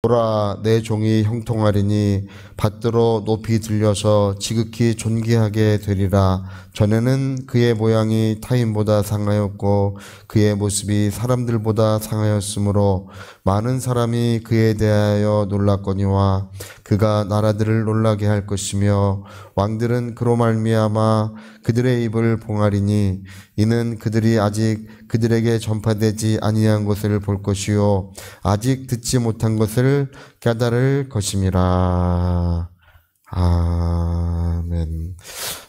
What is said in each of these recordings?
보라, 내 종이 형통하리니 받들어 높이 들려서 지극히 존귀하게 되리라. 전에는 그의 모양이 타인보다 상하였고 그의 모습이 사람들보다 상하였으므로 많은 사람이 그에 대하여 놀랐거니와 그가 나라들을 놀라게 할 것이며 왕들은 그로 말미암아 그들의 입을 봉하리니 이는 그들이 아직 그들에게 전파되지 아니한 것을 볼 것이요 아직 듣지 못한 것을 깨달을 것임이라. 아멘.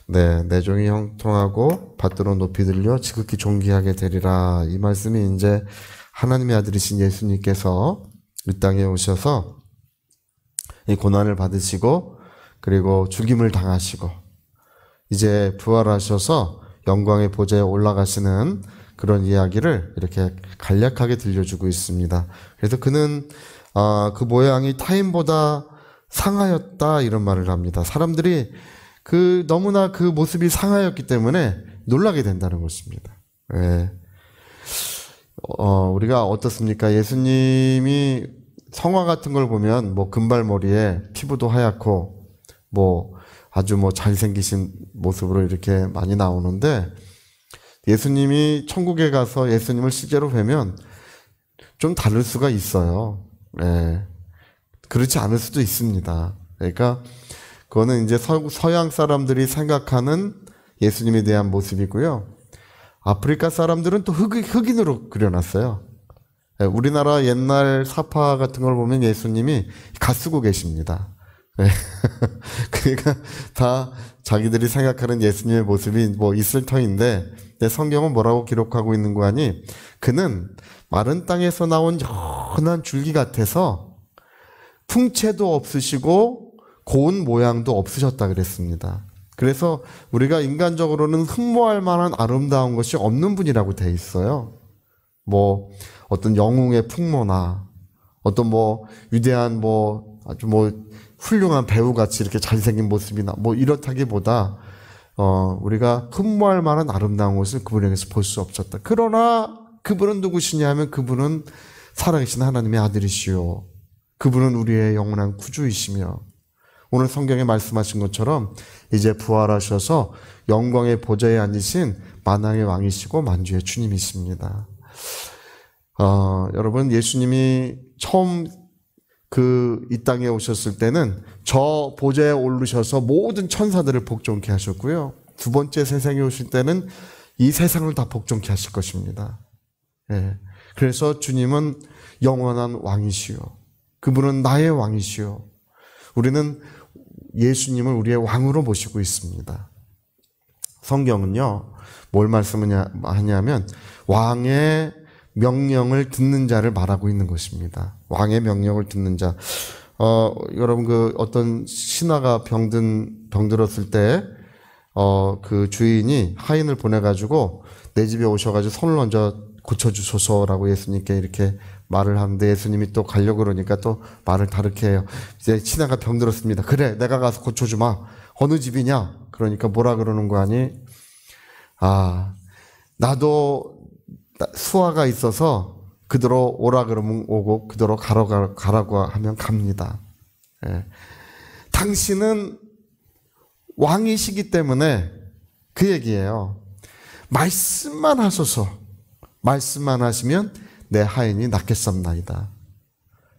네, 내 종이 형통하고 받들어 높이 들려 지극히 존귀하게 되리라. 이 말씀이 이제 하나님의 아들이신 예수님께서 이 땅에 오셔서 이 고난을 받으시고 그리고 죽임을 당하시고 이제 부활하셔서 영광의 보좌에 올라가시는 그런 이야기를 이렇게 간략하게 들려주고 있습니다. 그래서 그는 그 모양이 타인보다 상하였다 이런 말을 합니다. 사람들이 너무나 그 모습이 상하였기 때문에 놀라게 된다는 것입니다. 네. 우리가 어떻습니까? 예수님이 성화 같은 걸 보면 금발머리에 피부도 하얗고 아주 잘생기신 모습으로 이렇게 많이 나오는데 예수님이 천국에 가서 예수님을 실제로 뵈면 좀 다를 수가 있어요. 네. 그렇지 않을 수도 있습니다. 그러니까 그거는 이제 서양 사람들이 생각하는 예수님에 대한 모습이고요. 아프리카 사람들은 또 흑인으로 그려놨어요. 네. 우리나라 옛날 사파 같은 걸 보면 예수님이 갓 쓰고 계십니다. 네. 그러니까 다 자기들이 생각하는 예수님의 모습이 있을 터인데 성경은 뭐라고 기록하고 있는 거 아니? 그는 마른 땅에서 나온 연한 줄기 같아서 풍채도 없으시고 고운 모양도 없으셨다 그랬습니다. 그래서 우리가 인간적으로는 흠모할 만한 아름다운 것이 없는 분이라고 돼 있어요. 어떤 영웅의 풍모나 어떤 위대한 아주 훌륭한 배우같이 이렇게 잘생긴 모습이나 이렇다기보다 우리가 흠모할 만한 아름다운 것을 그분에게서 볼 수 없었다. 그러나 그분은 누구시냐 하면 그분은 살아계신 하나님의 아들이시요. 그분은 우리의 영원한 구주이시며 오늘 성경에 말씀하신 것처럼 이제 부활하셔서 영광의 보좌에 앉으신 만왕의 왕이시고 만주의 주님이십니다. 여러분 예수님이 처음 이 땅에 오셨을 때는 저 보좌에 오르셔서 모든 천사들을 복종케 하셨고요. 두 번째 세상에 오실 때는 이 세상을 다 복종케 하실 것입니다. 예. 그래서 주님은 영원한 왕이시요. 그분은 나의 왕이시요. 우리는 예수님을 우리의 왕으로 모시고 있습니다. 성경은요, 뭘 말씀하냐면 왕의 명령을 듣는 자를 말하고 있는 것입니다. 왕의 명령을 듣는 자. 여러분 어떤 신하가 병들었을 때 그 주인이 하인을 보내가지고 내 집에 오셔가지고 손을 얹어 고쳐주소서라고 예수님께 이렇게 말을 하는데 예수님이 또 가려고 그러니까 또 말을 다르게 해요. 이제 신하가 병들었습니다. 그래, 내가 가서 고쳐주마. 어느 집이냐? 그러니까 뭐라 그러는 거 아니? 나도 수화가 있어서 그대로 오라 그러면 오고 그대로 가라고 하면 갑니다. 예. 당신은 왕이시기 때문에 그 얘기예요. 말씀만 하소서. 말씀만 하시면 내 하인이 낫겠습나이다.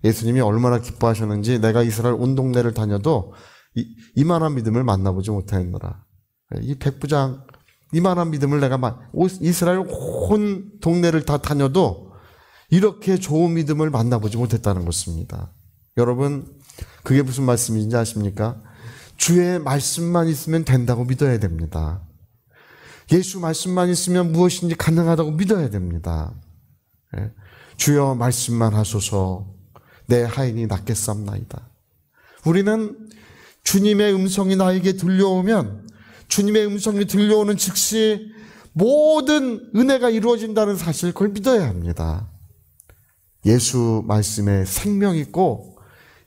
예수님이 얼마나 기뻐하셨는지 내가 이스라엘 온 동네를 다녀도 이만한 믿음을 만나보지 못하였노라. 이 백부장 이만한 믿음을 내가 이스라엘 온 동네를 다 다녀도 이렇게 좋은 믿음을 만나보지 못했다는 것입니다. 여러분 그게 무슨 말씀인지 아십니까? 주의 말씀만 있으면 된다고 믿어야 됩니다. 예수 말씀만 있으면 무엇인지 가능하다고 믿어야 됩니다. 주여 말씀만 하소서 내 하인이 낫겠사옵나이다. 우리는 주님의 음성이 나에게 들려오면 주님의 음성이 들려오는 즉시 모든 은혜가 이루어진다는 사실 그걸 믿어야 합니다. 예수 말씀에 생명 있고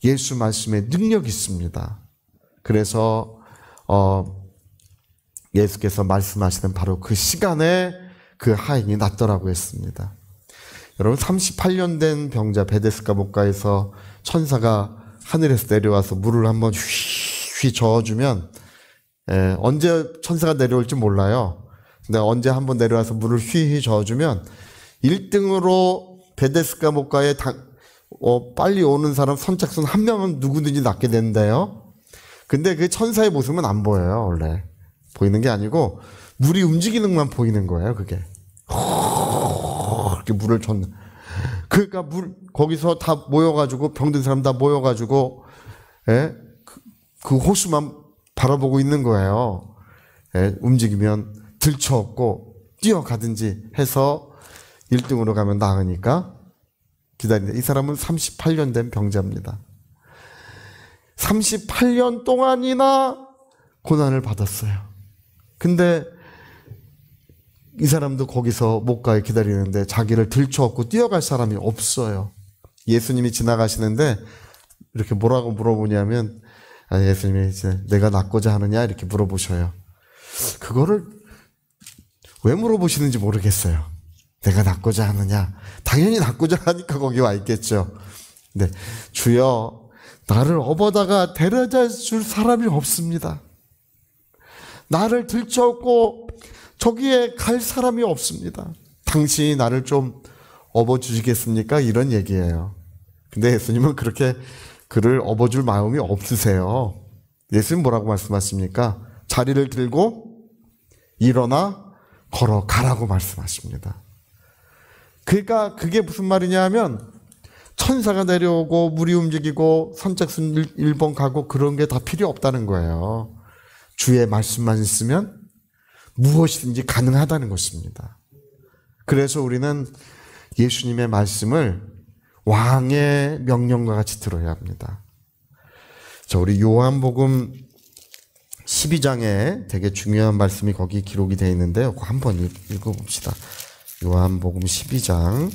예수 말씀에 능력 있습니다. 그래서 예수께서 말씀하시는 바로 그 시간에 그 하인이 낫더라고 했습니다. 여러분 38년 된 병자 베데스다 목가에서 천사가 하늘에서 내려와서 물을 한번 휘 저어주면 언제 천사가 내려올지 몰라요. 근데 언제 한번 내려와서 물을 휘 저어주면 1등으로 베데스다 목가에 빨리 오는 사람 선착순 한 명은 누구든지 낫게 된대요. 근데 그 천사의 모습은 안 보여요. 원래 보이는 게 아니고 물이 움직이는 것만 보이는 거예요. 그게 이렇게 물을 줬는. 그러니까 거기서 다 모여가지고 병든 사람 다 모여가지고 그 호수만 바라보고 있는 거예요. 움직이면 들쳐업고 뛰어가든지 해서 1등으로 가면 나으니까 기다린다. 이 사람은 38년 된 병자입니다. 38년 동안이나 고난을 받았어요. 근데 이 사람도 거기서 목가에 기다리는데 자기를 들쳐업고 뛰어갈 사람이 없어요. 예수님이 지나가시는데 이렇게 뭐라고 물어보냐면 예수님이 이제 내가 낫고자 하느냐 이렇게 물어보셔요. 그거를 왜 물어보시는지 모르겠어요. 내가 낫고자 하느냐. 당연히 낫고자 하니까 거기 와 있겠죠. 네, 주여 나를 업어다가 데려다 줄 사람이 없습니다. 나를 들쳐업고 저기에 갈 사람이 없습니다. 당신이 나를 좀 업어주시겠습니까? 이런 얘기예요. 근데 예수님은 그렇게 그를 업어줄 마음이 없으세요. 예수님 뭐라고 말씀하십니까? 자리를 들고 일어나 걸어가라고 말씀하십니다. 그러니까 그게 무슨 말이냐 하면 천사가 내려오고 물이 움직이고 선착순 1번 가고 그런 게 다 필요 없다는 거예요. 주의 말씀만 있으면 무엇이든지 가능하다는 것입니다. 그래서 우리는 예수님의 말씀을 왕의 명령과 같이 들어야 합니다. 자, 우리 요한복음 12장에 되게 중요한 말씀이 거기 기록이 되어 있는데요. 그거 한번 읽어봅시다. 요한복음 12장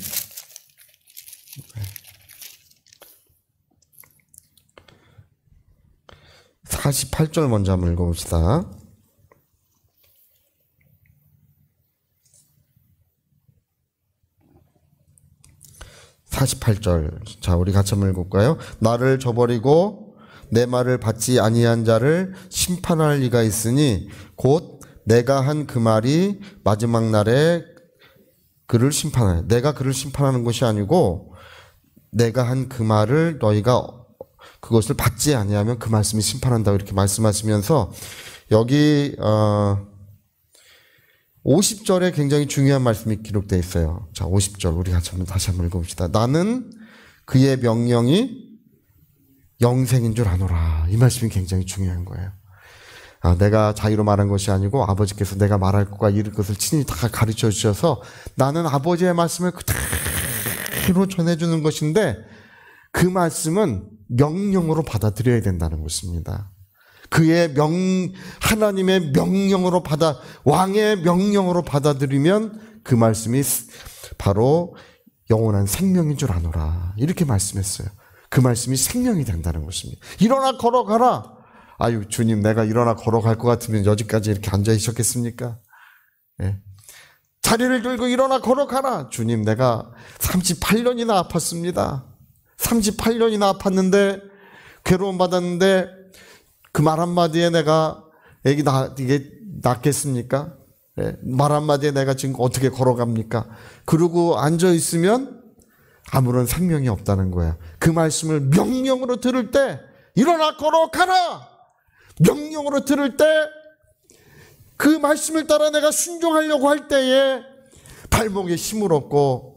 48절 먼저 한번 읽어봅시다. 48절. 자, 우리 같이 한번 읽을까요? 나를 저버리고 내 말을 받지 아니한 자를 심판할 리가 있으니 곧 내가 한 그 말이 마지막 날에 그를 심판하여. 내가 그를 심판하는 것이 아니고 내가 한 그 말을 너희가 그것을 받지 아니하면 그 말씀이 심판한다고 이렇게 말씀하시면서 여기 50절에 굉장히 중요한 말씀이 기록되어 있어요. 자, 50절 우리 같이 다시 한번 읽어봅시다. 나는 그의 명령이 영생인 줄 아노라. 이 말씀이 굉장히 중요한 거예요. 내가 자기로 말한 것이 아니고 아버지께서 내가 말할 것과 이룰 것을 친히 다 가르쳐 주셔서 나는 아버지의 말씀을 그대로 전해주는 것인데 그 말씀은 명령으로 받아들여야 된다는 것입니다. 그의 하나님의 명령으로 왕의 명령으로 받아들이면 그 말씀이 바로 영원한 생명인 줄 아노라. 이렇게 말씀했어요. 그 말씀이 생명이 된다는 것입니다. 일어나 걸어가라. 아유, 주님, 내가 일어나 걸어갈 것 같으면 여기까지 이렇게 앉아 있었겠습니까? 예. 자리를 들고 일어나 걸어가라. 주님, 내가 38년이나 아팠습니다. 38년이나 아팠는데, 괴로움 받았는데, 그 말 한마디에 내가 이게 낫겠습니까? 예. 말 한마디에 내가 지금 어떻게 걸어갑니까? 그러고 앉아있으면 아무런 생명이 없다는 거야. 그 말씀을 명령으로 들을 때, 일어나 걸어가라! 명령으로 들을 때 그 말씀을 따라 내가 순종하려고 할 때에 발목에 힘을 얻고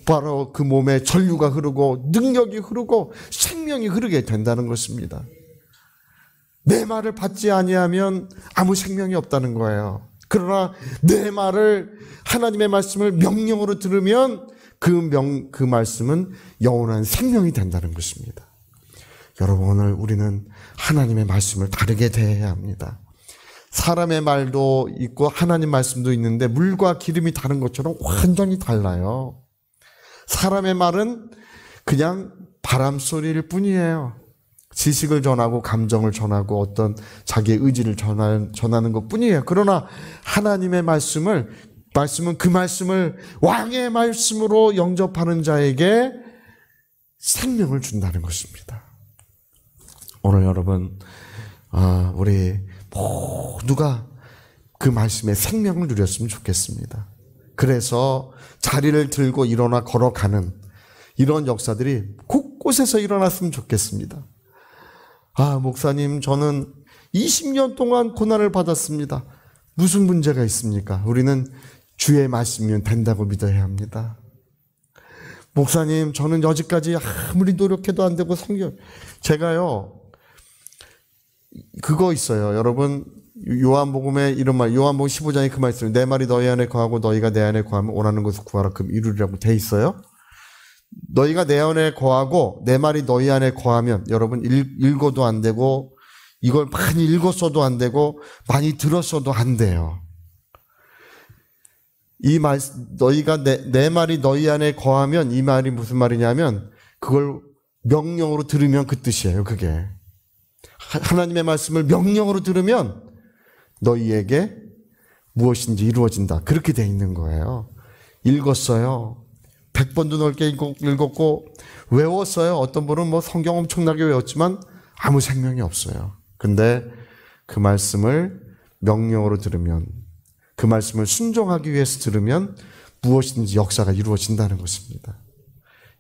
바로 그 몸에 전류가 흐르고 능력이 흐르고 생명이 흐르게 된다는 것입니다. 내 말을 받지 아니하면 아무 생명이 없다는 거예요. 그러나 내 말을 하나님의 말씀을 명령으로 들으면 그 말씀은 영원한 생명이 된다는 것입니다. 여러분, 오늘 우리는 하나님의 말씀을 다르게 대해야 합니다. 사람의 말도 있고 하나님 말씀도 있는데 물과 기름이 다른 것처럼 완전히 달라요. 사람의 말은 그냥 바람소리일 뿐이에요. 지식을 전하고 감정을 전하고 어떤 자기의 의지를 전하는 것 뿐이에요. 그러나 하나님의 말씀을 말씀은 그 말씀을 왕의 말씀으로 영접하는 자에게 생명을 준다는 것입니다. 오늘 여러분, 우리 모두가 그 말씀에 생명을 누렸으면 좋겠습니다. 그래서 자리를 들고 일어나 걸어가는 이런 역사들이 곳곳에서 일어났으면 좋겠습니다. 목사님, 저는 20년 동안 고난을 받았습니다. 무슨 문제가 있습니까? 우리는 주의 말씀이면 된다고 믿어야 합니다. 목사님, 저는 여지까지 아무리 노력해도 안 되고 제가요, 그거 있어요. 여러분, 요한복음에 이런 말, 요한복음 15장에 그 말씀, 내 말이 너희 안에 거하고 너희가 내 안에 거하면 원하는 것을 구하라 그럼 이루리라고 돼 있어요. 너희가 내 안에 거하고 내 말이 너희 안에 거하면, 여러분 읽어도 안 되고 이걸 많이 읽었어도 안 되고 많이 들었어도 안 돼요. 이 말, 너희가 내 말이 너희 안에 거하면, 이 말이 무슨 말이냐면 그걸 명령으로 들으면 그 뜻이에요. 그게 하나님의 말씀을 명령으로 들으면 너희에게 무엇인지 이루어진다. 그렇게 돼 있는 거예요. 읽었어요. 100번도 넘게 읽었고 외웠어요. 어떤 분은 뭐 성경 엄청나게 외웠지만 아무 생명이 없어요. 근데 그 말씀을 명령으로 들으면, 그 말씀을 순종하기 위해서 들으면 무엇인지 역사가 이루어진다는 것입니다.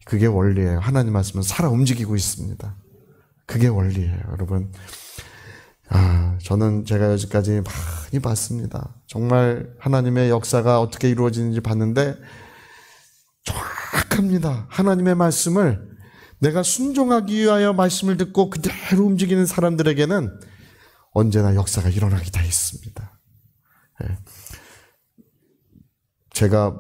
그게 원리예요. 하나님 말씀은 살아 움직이고 있습니다. 그게 원리예요, 여러분. 저는 제가 여지까지 많이 봤습니다. 정말 하나님의 역사가 어떻게 이루어지는지 봤는데 정확합니다. 하나님의 말씀을 내가 순종하기 위하여 말씀을 듣고 그대로 움직이는 사람들에게는 언제나 역사가 일어나게 돼 있습니다. 제가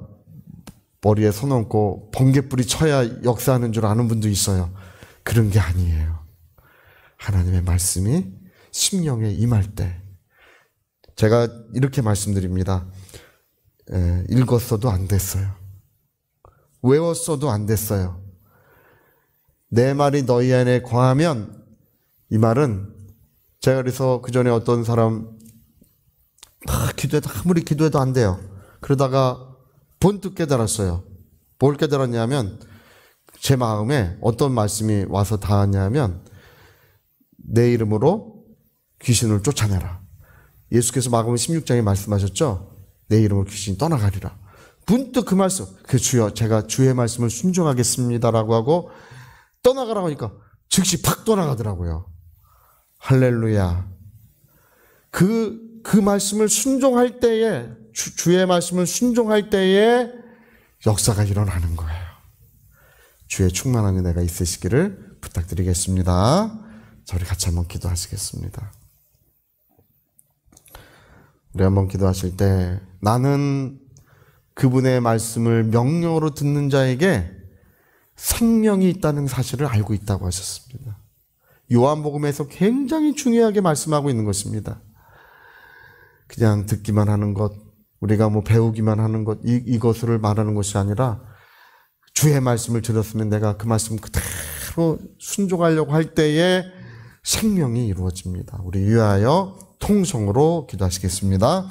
머리에 손 얹고 번개불이 쳐야 역사하는 줄 아는 분도 있어요. 그런 게 아니에요. 하나님의 말씀이 심령에 임할 때, 제가 이렇게 말씀드립니다. 읽었어도 안 됐어요. 외웠어도 안 됐어요. 내 말이 너희 안에 거하면, 이 말은 제가 그래서 그 전에 어떤 사람 아무리 기도해도 안 돼요. 그러다가 번뜩 깨달았어요. 뭘 깨달았냐면 제 마음에 어떤 말씀이 와서 닿았냐면 내 이름으로 귀신을 쫓아내라. 예수께서 마가복음 16장에 말씀하셨죠. 내 이름으로 귀신이 떠나가리라. 문득 그 말씀, 주여 제가 주의 말씀을 순종하겠습니다라고 하고 떠나가라고 하니까 즉시 팍 떠나가더라고요. 할렐루야. 그 말씀을 순종할 때에, 주의 말씀을 순종할 때에 역사가 일어나는 거예요. 주의 충만한 은혜가 있으시기를 부탁드리겠습니다. 자, 우리 같이 한번 기도하시겠습니다. 우리 한번 기도하실 때, 나는 그분의 말씀을 명령으로 듣는 자에게 생명이 있다는 사실을 알고 있다고 하셨습니다. 요한복음에서 굉장히 중요하게 말씀하고 있는 것입니다. 그냥 듣기만 하는 것, 우리가 뭐 배우기만 하는 것, 이것을 말하는 것이 아니라 주의 말씀을 들었으면 내가 그 말씀 그대로 순종하려고 할 때에 생명이 이루어집니다. 우리 위하여 통성으로 기도하시겠습니다.